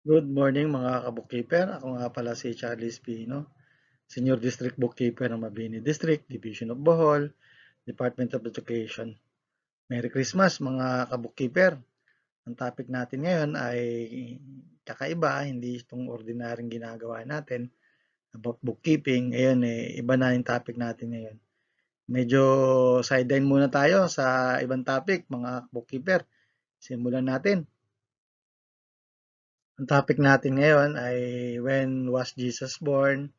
Good morning mga ka-bookkeeper. Ako nga pala si Charlie Espino, Senior District Bookkeeper ng Mabini District, Division of Bohol, Department of Education. Merry Christmas mga ka-bookkeeper. Ang topic natin ngayon ay kakaiba, hindi itong ordinaryong ginagawa natin about bookkeeping. Ngayon, iba na yung topic natin ngayon. Medyo sideline muna tayo sa ibang topic mga bookkeeper. Simulan natin. Ang topic natin ngayon ay when was Jesus born?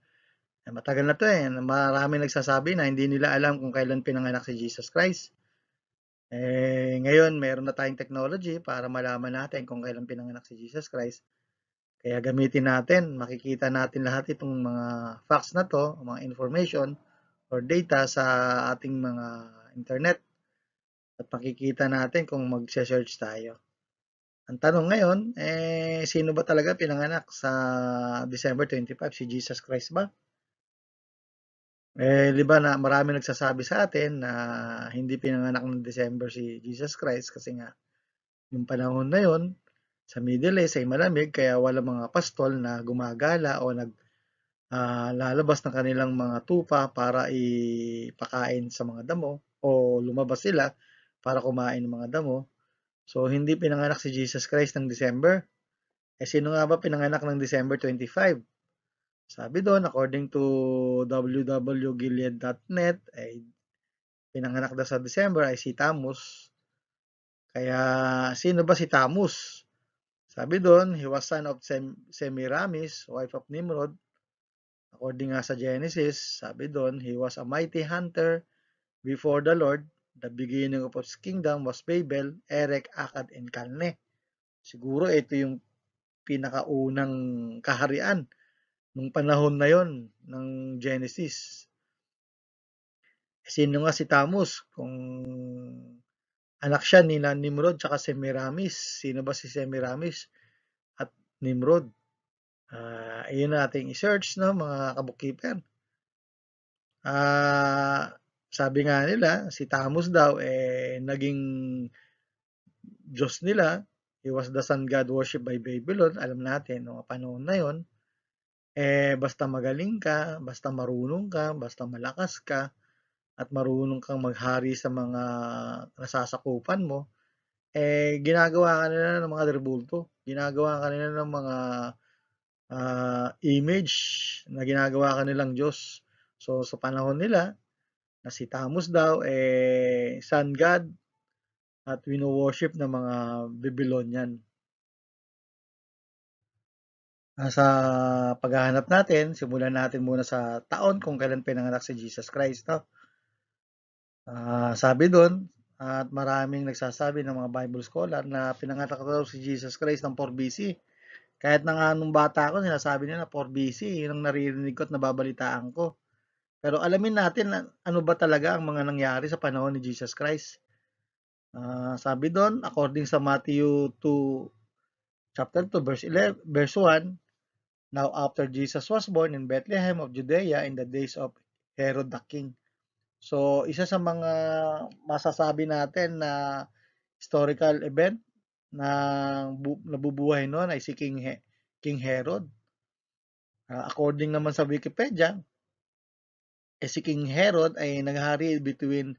Matagal na 'to, maraming nagsasabi na hindi nila alam kung kailan pinanganak si Jesus Christ. Ngayon meron na tayong technology para malaman natin kung kailan pinanganak si Jesus Christ. Kaya gamitin natin, makikita natin lahat itong mga facts na 'to, mga information or data sa ating mga internet at makikita natin kung magse-search tayo. Ang tanong ngayon, sino ba talaga pinanganak sa December 25, si Jesus Christ ba? 'Di ba na maraming nagsasabi sa atin na hindi pinanganak ng December si Jesus Christ kasi nga yung panahon na yun sa Middle East ay malamig kaya walang mga pastol na gumagala o lalabas ng kanilang mga tupa para ipakain sa mga damo o lumabas sila para kumain ng mga damo. So hindi pinanganak si Jesus Christ ng December. Sino nga ba pinanganak ng December 25? Sabi doon, according to www.gilead.net, ay pinanganak daw sa December ay si Tammuz. Kaya sino ba si Tammuz? Sabi doon, he was son of Semiramis, wife of Nimrod. According nga sa Genesis, sabi doon, he was a mighty hunter before the Lord. The beginning of his kingdom was Babel, Erech, Akkad, and Calne. Siguro ito yung pinakaunang kaharian nung panahon na yon ng Genesis. Sino nga si Tammuz? Kung anak siya ni Nimrod tsaka Semiramis. Sino ba si Semiramis at Nimrod? Ayun nating i-search, no, mga kabukkeeper. Sabi nga nila, si Tammuz daw naging Diyos nila. He was the sun god worshipped by Babylon. Alam natin, no, panahon na yon. Basta magaling ka, basta marunong ka, basta malakas ka, at marunong kang maghari sa mga nasasakupan mo, ginagawa ka nila ng mga rebulto. Ginagawa ka nila ng mga image na ginagawa ka nilang Diyos. So, sa panahon nila, na si Tammuz daw, sun god at wino-worship ng mga Babylonian. Sa paghahanap natin, simulan natin muna sa taon kung kailan pinanganak si Jesus Christ. No? Sabi doon, at maraming nagsasabi ng mga Bible scholar na pinanganak daw si Jesus Christ ng 4 BC. Kahit na nga nung bata ako, sinasabi nila 4 BC, yun ang naririnig ko at nababalitaan ko. Pero alamin natin na ano ba talaga ang mga nangyari sa panahon ni Jesus Christ. Sabi doon, according sa Matthew 2, chapter 2, verse 1, now after Jesus was born in Bethlehem of Judea in the days of Herod the king. So, isa sa mga masasabi natin na historical event na nabubuhay noon ay si King Herod. According naman sa Wikipedia, si King Herod ay naghari between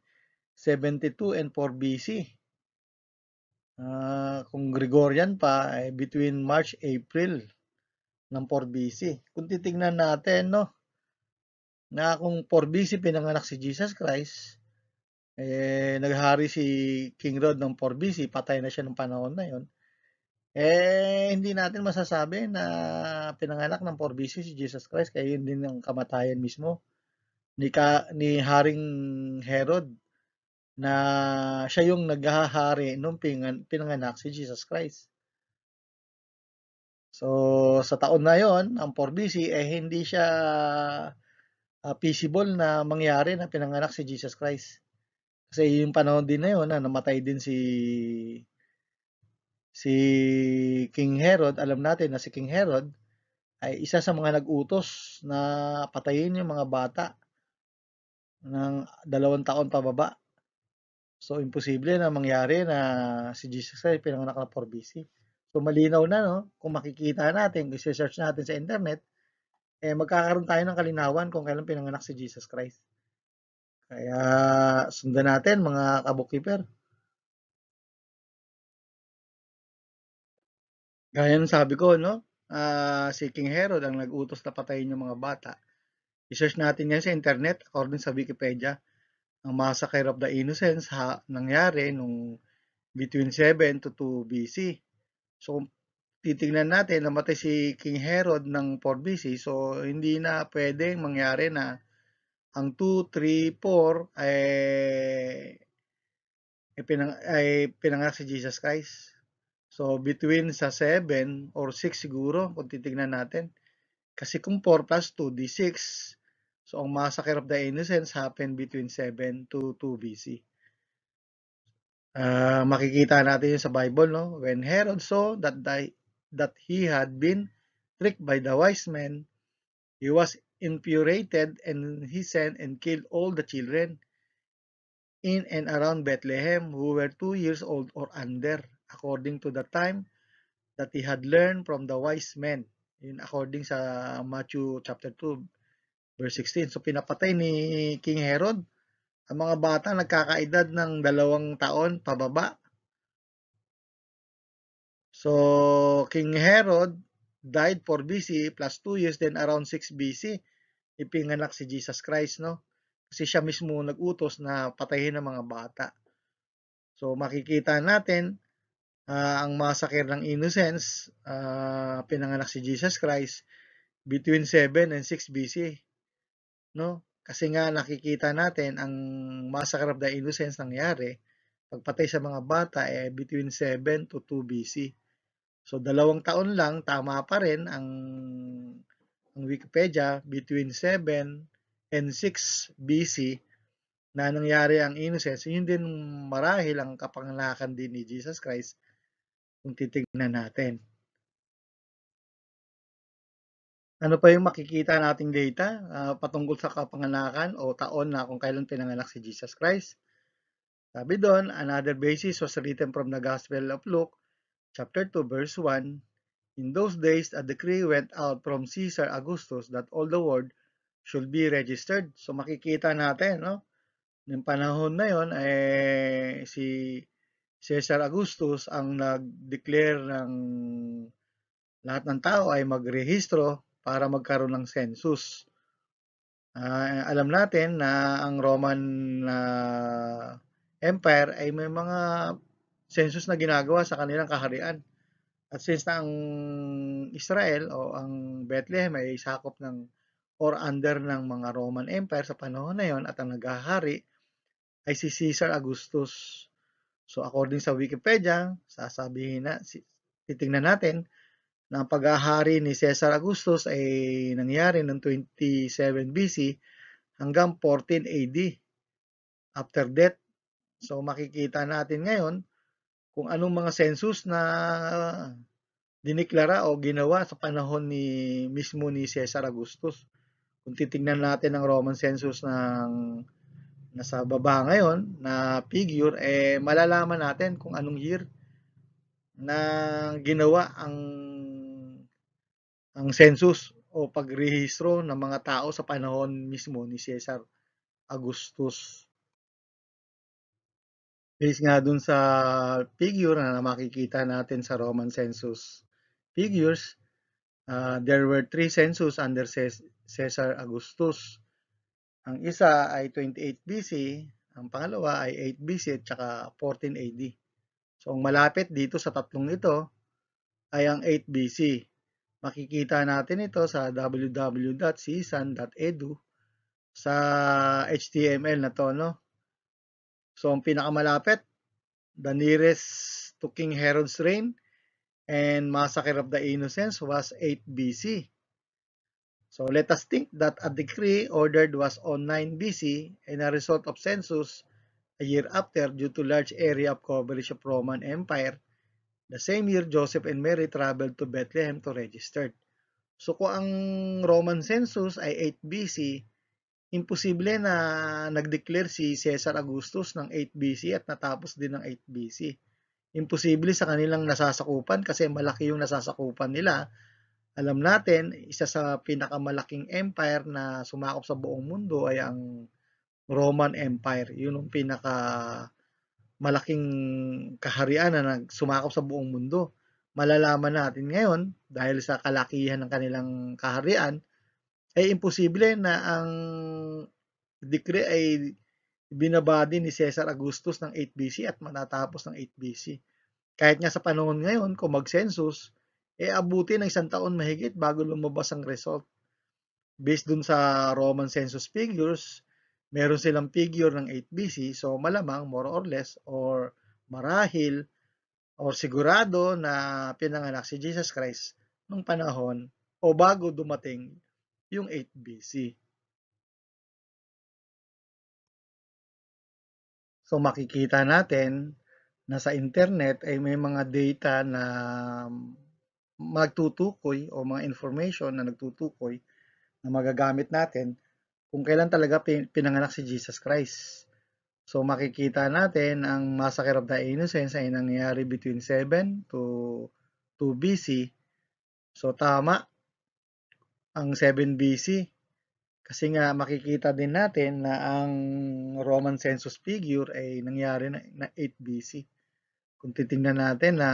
72 and 4 BC. Kung Gregorian pa, ay between March, April ng 4 BC. Kung titingnan natin, no, na kung 4 BC pinanganak si Jesus Christ, naghari si King Herod ng 4 BC, patay na siya ng panahon na yon. Hindi natin masasabi na pinanganak ng 4 BC si Jesus Christ, kaya yun din ang kamatayan mismo ni Haring Herod na siya yung naghahari nung pinanganak si Jesus Christ. So, sa taon na yon, ang 4 BC, hindi siya feasible na mangyari na pinanganak si Jesus Christ. Kasi yung panahon din na yon na namatay din si King Herod. Alam natin na si King Herod ay isa sa mga nag-utos na patayin yung mga bata ng 2 taon pababa. So, imposible na mangyari na si Jesus Christ pinanganak na 4 BC. So malinaw na, no? Kung makikita natin, kung search natin sa internet, magkakaroon tayo ng kalinawan kung kailan pinanganak si Jesus Christ. Kaya sundan natin mga kabukkeeper. Gaya ng sabi ko, no? Si King Herod ang nag-utos na patayin yung mga bata. I-search natin ngayon sa internet, according sa Wikipedia, ang Massacre of the Innocents nangyari nung between 7 to 2 BC. So, kung titignan natin, namatay si King Herod ng 4 BC, so hindi na pwedeng mangyari na ang 2, 3, 4 ay pinanganak si Jesus Christ. So, between sa 7 or 6 siguro, kung titignan natin. Kasi kung 4 plus 2, di 6. So, ang Massacre of the Innocents happened between 7 to 2 BC. Makikita natin yun sa Bible, no? When Herod saw that he had been tricked by the wise men, he was infuriated and he sent and killed all the children in and around Bethlehem who were 2 years old or under, according to the time that he had learned from the wise men. Yun according sa Matthew chapter 2, verse 16. So pinapatay ni King Herod ang mga bata nagkakaedad ng 2 taon pababa. So King Herod died 4 BC plus 2 years, then around 6 BC, ipinganak si Jesus Christ, no? Kasi siya mismo nag-utos na patayin ang mga bata. So makikita natin ang massacre ng innocents, pinanganak si Jesus Christ between 7 and 6 BC, no? Kasi nga nakikita natin ang massacre of the innocents nangyari, pagpatay sa mga bata between 7 to 2 BC. So 2 taon lang, tama pa rin ang Wikipedia, between 7 and 6 BC na nangyari ang innocence. Yun din marahil ang kapanganakan din ni Jesus Christ kung titignan natin. Ano pa yung makikita nating data patungkol sa kapanganakan o taon na kung kailan pinanganak si Jesus Christ? Sabi doon, another basis was written from the Gospel of Luke, chapter 2, verse 1. In those days, a decree went out from Caesar Augustus that all the world should be registered. So makikita natin, no? Noong panahon na yon, si Caesar Augustus ang nag-declare ng lahat ng tao ay magrehistro para magkaroon ng census. Alam natin na ang Roman Empire ay may mga census na ginagawa sa kanilang kaharian. At since na ang Israel o ang Bethlehem ay sakop ng or under ng mga Roman Empire sa panahon na yon at ang naghahari ay si Caesar Augustus. So according sa Wikipedia, titingnan natin na ang paghahari ni Caesar Augustus ay nangyari ng 27 BC hanggang 14 AD after death. So makikita natin ngayon kung anong mga census na diniklara o ginawa sa panahon mismo ni Caesar Augustus. Kung titingnan natin ang Roman census ng nasa baba ngayon na figure, malalaman natin kung anong year na ginawa ang census o pagrehistro ng mga tao sa panahon mismo ni Caesar Augustus. Based nga dun sa figure na makikita natin sa Roman census figures, there were 3 census under Caesar Augustus. Ang isa ay 28 BC, ang pangalawa ay 8 BC at saka 14 AD. So ang malapit dito sa tatlong ito ay ang 8 BC. Makikita natin ito sa www.cisan.edu sa HTML na to, no? So ang pinakamalapit, the nearest to King Herod's reign and Massacre of the Innocents was 8 BC. So let us think that a decree ordered was on 9 BC and a result of census a year after due to large area of coverage of Roman Empire. The same year, Joseph and Mary traveled to Bethlehem to register. So kung ang Roman census ay 8 BC, imposible na nag-declare si Caesar Augustus ng 8 BC at natapos din ng 8 BC. Imposible sa kanilang nasasakupan kasi malaki yung nasasakupan nila. Alam natin, isa sa pinakamalaking empire na sumakop sa buong mundo ay ang Roman Empire. Yun ang pinaka malaking kaharian na sumakop sa buong mundo. Malalaman natin ngayon, dahil sa kalakihan ng kanilang kaharian, ay imposible na ang decree ay binabadi ni Caesar Augustus ng 8 BC at matatapos ng 8 BC. Kahit nga sa panahon ngayon, kung mag-census, abuti ng 1 taon mahigit bago lumabas ang result. Based dun sa Roman census figures, meron silang figure ng 8 BC, so malamang more or less or marahil or sigurado na pinanganak si Jesus Christ nung panahon o bago dumating yung 8 BC. So makikita natin na sa internet ay may mga data na magtutukoy o mga information na nagtutukoy na magagamit natin kung kailan talaga pinanganak si Jesus Christ. So makikita natin ang Massacre of the Innocents ay nangyari between 7 to 2 BC. So tama ang 7 BC kasi nga makikita din natin na ang Roman census figure ay nangyari na 8 BC. Kung titingnan natin na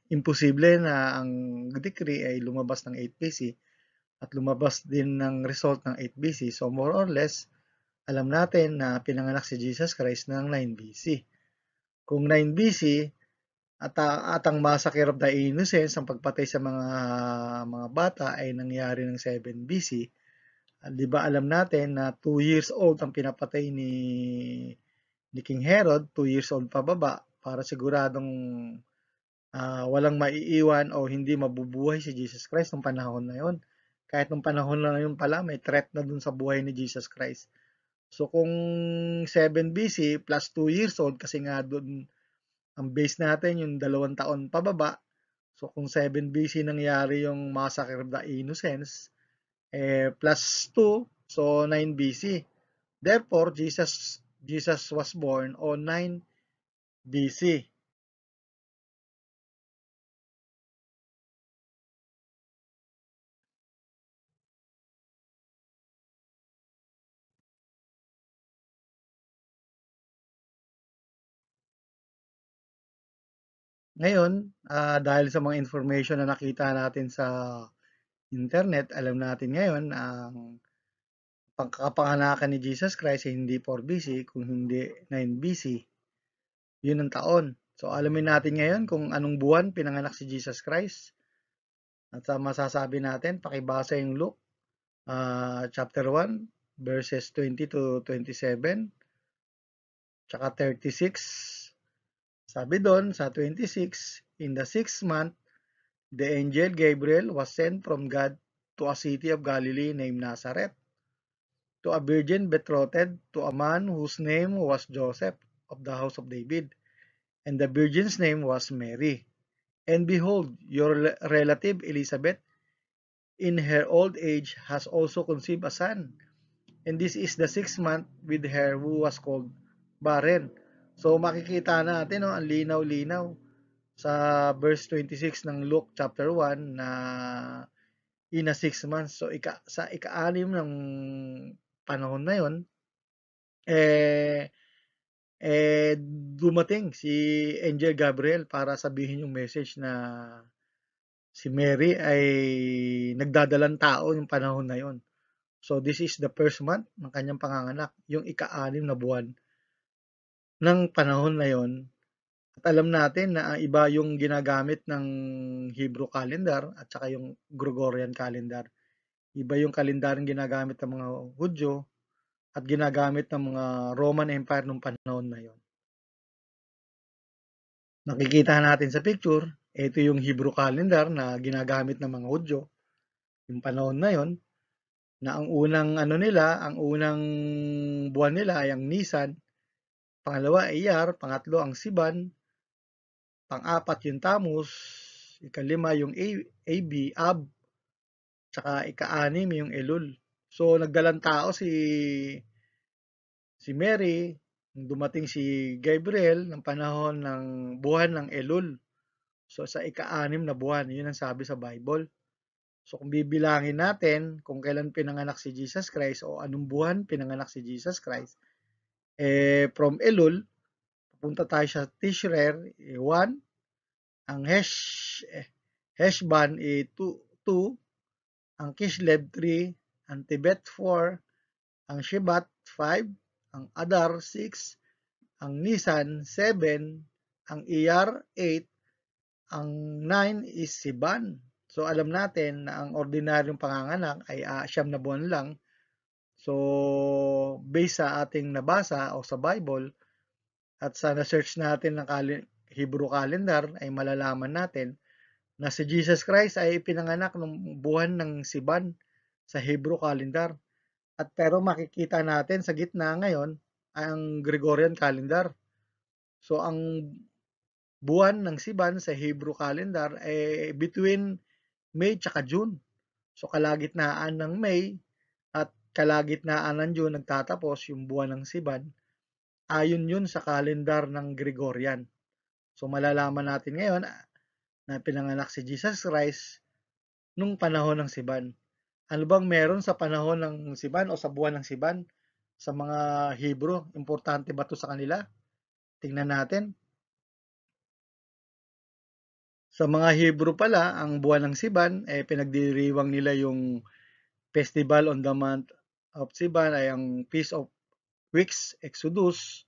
imposible na ang decree ay lumabas ng 8 BC at lumabas din ng result ng 8 BC. So more or less, alam natin na pinanganak si Jesus Christ ng 9 BC. Kung 9 BC at ang Massacre of the Innocents, ang pagpatay sa mga bata ay nangyari ng 7 BC, di ba alam natin na 2 years old ang pinapatay ni King Herod, 2 years old pababa, para siguradong walang maiiwan o hindi mabubuhay si Jesus Christ nung panahon na yon. Kahit nung panahon na yun pala, may threat na dun sa buhay ni Jesus Christ. So kung 7 BC plus 2 years old, kasi nga dun ang base natin yung 2 taon pababa, so kung 7 BC nangyari yung Massacre of the Innocents, plus 2, so 9 BC. Therefore, Jesus was born on 9 BC. Ngayon, dahil sa mga information na nakita natin sa internet, alam natin ngayon ang pagkakapanganakan ni Jesus Christ ay hindi 4 BC, kung hindi 9 BC. Yun ang taon. So, alamin natin ngayon kung anong buwan pinanganak si Jesus Christ. At masasabi natin, pakibasa yung Luke chapter 1, verses 20 to 27, tsaka 36. Sabi doon sa 26, in the 6th month, the angel Gabriel was sent from God to a city of Galilee named Nazareth, to a virgin betrothed to a man whose name was Joseph of the house of David, and the virgin's name was Mary. And behold, your relative Elizabeth, in her old age, has also conceived a son, and this is the 6th month with her who was called barren. So makikita natin, no, ang linaw-linaw sa verse 26 ng Luke chapter 1 na in a 6 months. So sa ika-anim ng panahon na yon, eh, dumating si Angel Gabriel para sabihin yung message na si Mary ay nagdadalang tao yung panahon na yon. So this is the first month ng kanyang panganganak, yung ika-anim na buwan ng panahon na yon. At alam natin na iba yung ginagamit ng Hebrew calendar at saka yung Gregorian calendar. Iba yung kalendaryong ginagamit ng mga Hudyo at ginagamit ng mga Roman Empire nung panahon na yon. Nakikita natin sa picture, ito yung Hebrew calendar na ginagamit ng mga Hudyo yung panahon na yon, na ang unang ang unang buwan nila ay ang Nisan, pangalawa ay Iyar, pangatlo ang Siban, pang-apat yung Tammuz, ikalima yung Ab, tsaka ika-anim yung Elul. So nagdalang tao si Mary Nung dumating si Gabriel ng panahon ng buwan ng Elul. So sa ika-6 na buwan, yun ang sabi sa Bible. So kung bibilangin natin kung kailan pinanganak si Jesus Christ o anong buwan pinanganak si Jesus Christ, from Elul, pupunta tayo sa Tishrer, 1, ang Heshban, 2, ang Kislev, 3, ang Tibet, 4, ang Shebat, 5, ang Adar, 6, ang Nisan, 7, ang Iyar, 8, ang 9 is Siban. So alam natin na ang ordinaryong panganganak ay 9 na buwan lang. So based sa ating nabasa o sa Bible at sa na-search natin ng Hebrew calendar ay malalaman natin na si Jesus Christ ay ipinanganak ng buwan ng Siban sa Hebrew calendar. At pero makikita natin sa gitna ngayon ang Gregorian calendar. So ang buwan ng Siban sa Hebrew calendar ay between May tsaka June. So kalagitnaan ng May at kalagitnaan ng June nagtatapos yung buwan ng Siban. Ayon yun sa calendar ng Gregorian. So malalaman natin ngayon na pinanganak si Jesus Christ nung panahon ng Siban. Ano bang meron sa panahon ng Siban o sa buwan ng Siban sa mga Hebrew? Importante ba to sa kanila? Tingnan natin. Sa mga Hebrew pala, ang buwan ng Siban, pinagdiriwang nila yung festival on the month of Siban ay ang Feast of Weeks, Exodus,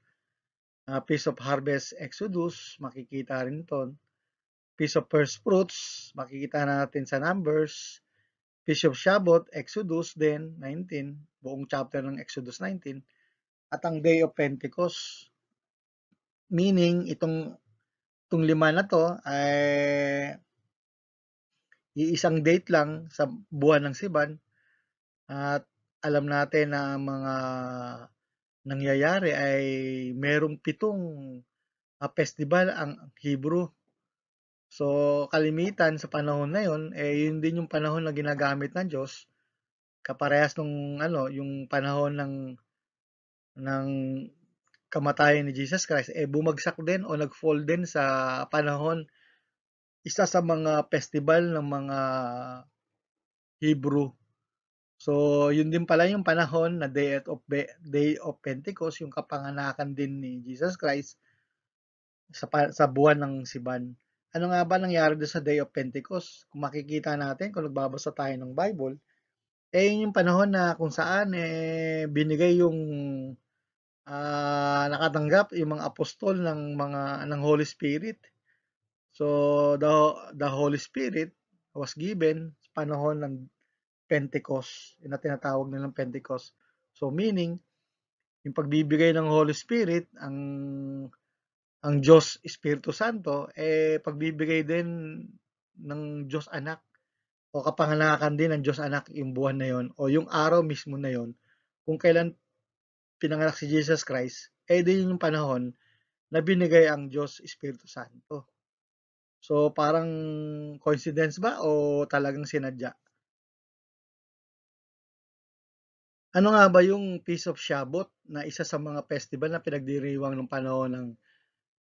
Feast of Harvest, Exodus, makikita rin ito. Feast of First Fruits, makikita natin sa Numbers. Feast of Shabbos, Exodus din, 19, buong chapter ng Exodus 19. At ang Day of Pentecost, meaning itong 5 na to ay iisang date lang sa buwan ng Siban at alam natin na ang mga nangyayari ay merong 7 festival ang Hebrew. So kalimitan sa panahon na yon yun din yung panahon na ginagamit ng Diyos kaparehas nung yung panahon ng kamatayan ni Jesus Christ bumagsak din o nag-fall din sa panahon isa sa mga festival ng mga Hebrew. So, yun din pala yung panahon na Day of Pentecost, yung kapanganakan din ni Jesus Christ sa buwan ng Siban. Ano nga ba nangyari doon sa Day of Pentecost? Kung makikita natin, kung nagbabasa tayo ng Bible, yun yung panahon na kung saan binigay yung nakatanggap yung mga apostol ng Holy Spirit. So, the Holy Spirit was given sa panahon ng Pentecost, yun na tinatawag nilang Pentecost. So meaning, yung pagbibigay ng Holy Spirit, ang Diyos Espiritu Santo, pagbibigay din ng Diyos Anak o kapanganakan din ng Diyos Anak yung buwan na yon o yung araw mismo na yon kung kailan pinanganak si Jesus Christ, din yung panahon na binigay ang Diyos Espiritu Santo. So parang coincidence ba o talagang sinadya? Ano nga ba yung Feast of Shabbos na isa sa mga festival na pinagdiriwang ng panahon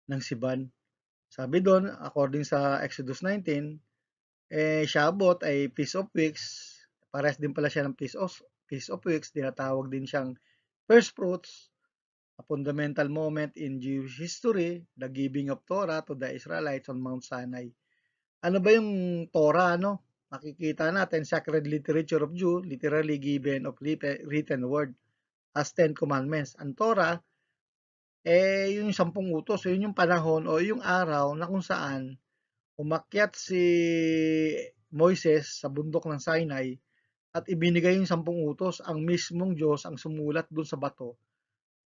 ng Siban? Sabi doon, according sa Exodus 19, Shabbos ay Feast of Weeks. Parehas din pala siya ng Feast of Weeks. Tinatawag din siyang First Fruits, a fundamental moment in Jewish history, the giving of Torah to the Israelites on Mount Sinai. Ano ba yung Torah, Makikita natin, sacred literature of Jew, literally given of written word as 10 Commandments. Ang Torah, yung 10 utos. So yun yung panahon o yung araw na kung saan umakyat si Moises sa bundok ng Sinai at ibinigay yung 10 utos. Ang mismong Diyos ang sumulat dun sa bato,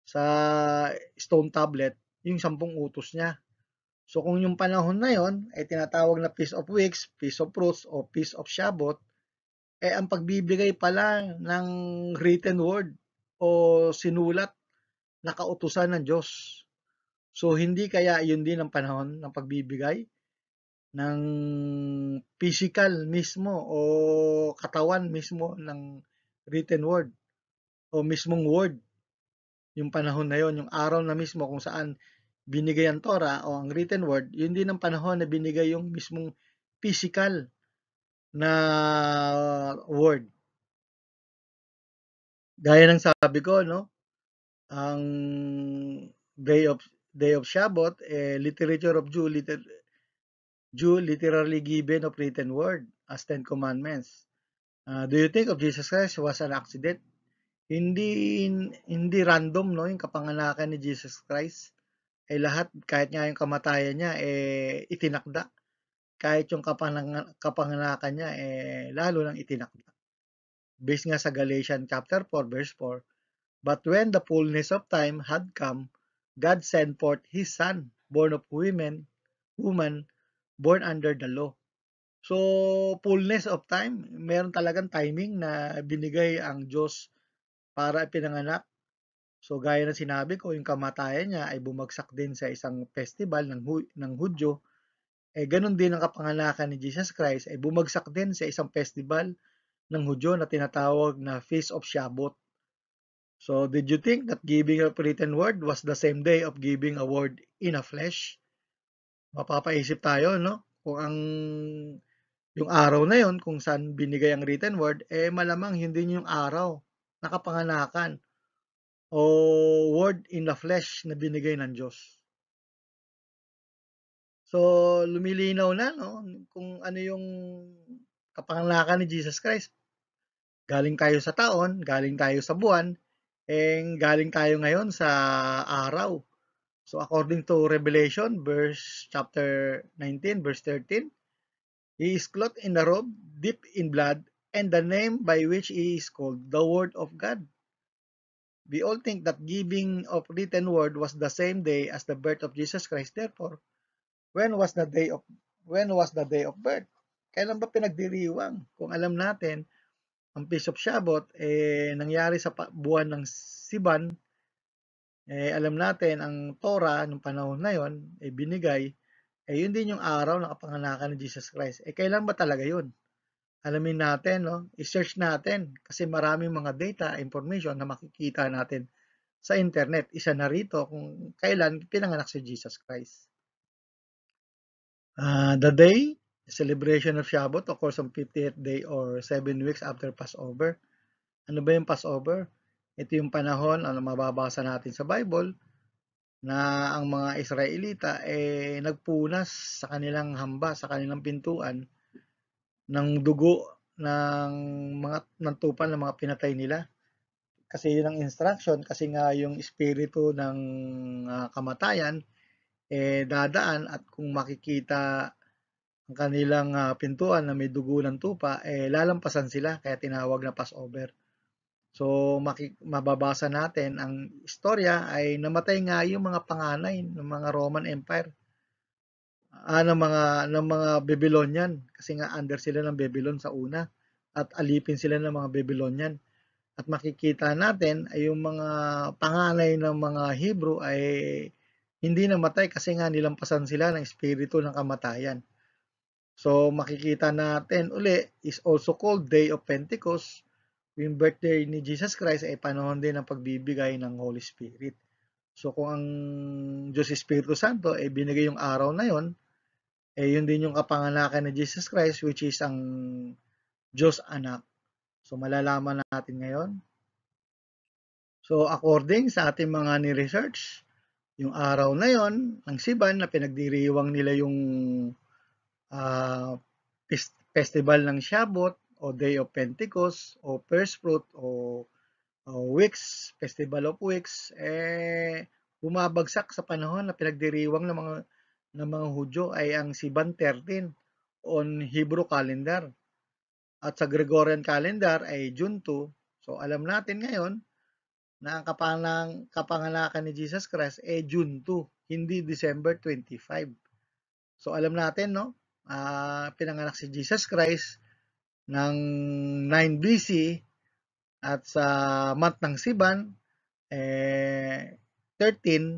sa stone tablet, yung 10 utos niya. So kung yung panahon na yon ay tinatawag na Feast of Weeks, Feast of Fruits, o Feast of Shabbos, ang pagbibigay pala ng written word o sinulat na kautusan ng Diyos. So hindi kaya yun din ang panahon ng pagbibigay ng physical mismo o katawan mismo ng written word o mismong word. yung panahon na yon, yung araw na mismo kung saan binigay ang Torah o ang written word, yun din ang panahon na binigay yung mismong physical na word. Gaya ng sabi ko, no, ang day of Shabbat, literature of Jew literally given of written word as 10 commandments. Do you think of Jesus Christ was an accident? Hindi random, no, yung kapanganakan ni Jesus Christ. Lahat, kahit nga yung kamatayan niya, itinakda. Kahit yung kapanganakan niya, lalo lang itinakda. Based nga sa Galatians chapter 4, verse 4, but when the fullness of time had come, God sent forth His Son, born of woman, born under the law. So, fullness of time, meron talagang timing na binigay ang Diyos para ipinanganak. So, gaya ng sinabi ko, yung kamatayan niya ay bumagsak din sa isang festival ng Hudyo. Ganun din ang kapanganakan ni Jesus Christ ay bumagsak din sa isang festival ng Hudyo na tinatawag na Feast of Shabbat. So, did you think that giving a written word was the same day of giving a word in a flesh? Mapapaisip tayo, no? Kung yung araw na yon kung saan binigay ang written word, malamang hindi yung araw na kapanganakan o word in the flesh na binigay ng Diyos. So, lumilinaw na, no, kung ano yung kapanganakan ni Jesus Christ. Galing tayo sa taon, galing tayo sa buwan, galing tayo ngayon sa araw. So, according to Revelation, chapter 19, verse 13, He is clothed in a robe, dipped in blood, and the name by which He is called, the Word of God. We all think that giving of written word was the same day as the birth of Jesus Christ. Therefore, when was the day of birth? Kailan ba pinagdiriwang? Kung alam natin, ang Feast of Shabbat nangyari sa buwan ng Siban. Alam natin ang Torah nung panahon na yon binigay, yun din yung araw ng kapanganakan ni Jesus Christ. Kailan ba talaga yun? Alamin natin, no? I-search natin kasi maraming mga data, information na makikita natin sa internet. Isa na rito kung kailan pinanganak si Jesus Christ. The day, the celebration of Shabbat occurs on 50th day or 7 weeks after Passover. Ano ba yung Passover? Ito yung panahon, mababasa natin sa Bible, na ang mga Israelita nagpunas sa kanilang hamba, sa kanilang pintuan ng dugo ng tupa ng mga pinatay nila. Kasi yun ang instruction, kasi nga yung espiritu ng kamatayan dadaan, at kung makikita ang kanilang pintuan na may dugo ng tupa, lalampasan sila, kaya tinawag na Passover. So, mababasa natin ang istorya ay namatay nga yung mga panganay ng mga Roman Empire, ng mga Babylonian, kasi nga under sila ng Babylon sa una, at alipin sila ng mga Babylonian. At makikita natin ay yung mga panganay ng mga Hebrew ay hindi namatay kasi nga nilampasan sila ng espiritu ng kamatayan. So, makikita natin uli is also called Day of Pentecost. Yung birthday ni Jesus Christ ay panahon din ng pagbibigay ng Holy Spirit. So, kung ang Diyos Espiritu Santo ay binigay yung araw na yon, yun din yung kapanganakan ni Jesus Christ, which is ang Diyos Anak. So, malalaman natin ngayon. So, according sa ating mga ni-research, yung araw na yon ng Siban na pinagdiriwang nila yung festival ng Shabbat o Day of Pentecost o First Fruit o Weeks, Festival of Weeks, bumabagsak sa panahon na pinagdiriwang ng mga Hudyo ay ang Siban 13 on Hebrew calendar. At sa Gregorian calendar ay June 2. So alam natin ngayon na ang kapanganakan ni Jesus Christ ay June 2, hindi December 25. So alam natin, no? Pinanganak si Jesus Christ ng 9 BC at sa month ng Siban 13,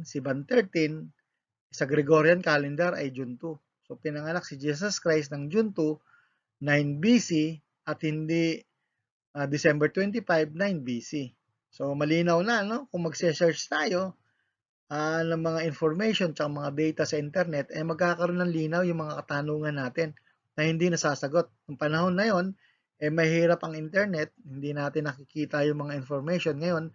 Siban 13, sa Gregorian calendar ay June 2. So pinanganak si Jesus Christ ng June 2, 9 BC at hindi December 25, 9 BC. So, malinaw na, no? Kung magse-search tayo ng mga information at mga data sa internet, magkakaroon ng linaw yung mga katanungan natin na hindi nasasagot. Noong panahon na yon, mahirap ang internet, hindi natin nakikita yung mga information. Ngayon,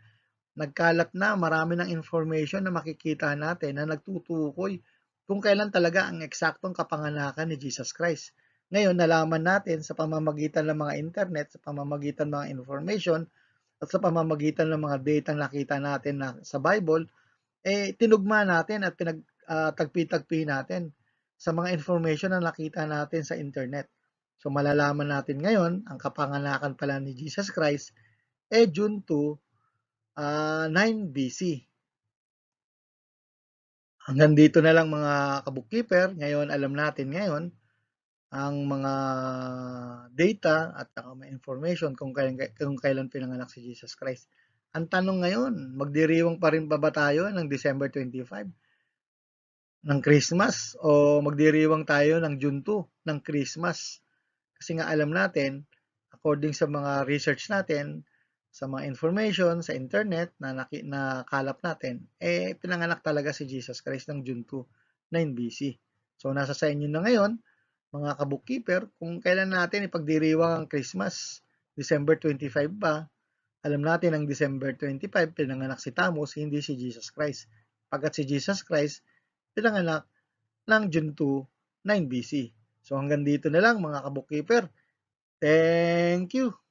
nagkalat na, marami ng information na makikita natin na nagtutukoy kung kailan talaga ang eksaktong kapanganakan ni Jesus Christ. Ngayon, nalaman natin sa pamamagitan ng mga internet, sa pamamagitan ng mga information, at sa pamamagitan ng mga data nakita natin na sa Bible, tinugma natin at pinagtagpi-tagpi natin sa mga information na nakita natin sa internet. So malalaman natin ngayon ang kapanganakan pala ni Jesus Christ June 2, 9 BC. Hanggang dito na lang mga ka-bookkeeper. Ngayon, alam natin ngayon ang mga data at mga information kung kailan pinanganak si Jesus Christ. Ang tanong ngayon, magdiriwang pa rin ba tayo ng December 25 ng Christmas o magdiriwang tayo ng June 2 ng Christmas? Kasi nga alam natin, according sa mga research natin, sa mga information sa internet na nakalap natin, pinanganak talaga si Jesus Christ ng June 2, 9 BC. So nasa sa inyo na ngayon, mga ka-bookkeeper, kung kailan natin ipagdiriwang ang Christmas. December 25 ba? Alam natin ang December 25, pinanganak si Tamus, hindi si Jesus Christ. Pagkat si Jesus Christ, pinanganak ng June 2, 9 BC. So hanggang dito na lang mga ka-bookkeeper. Thank you.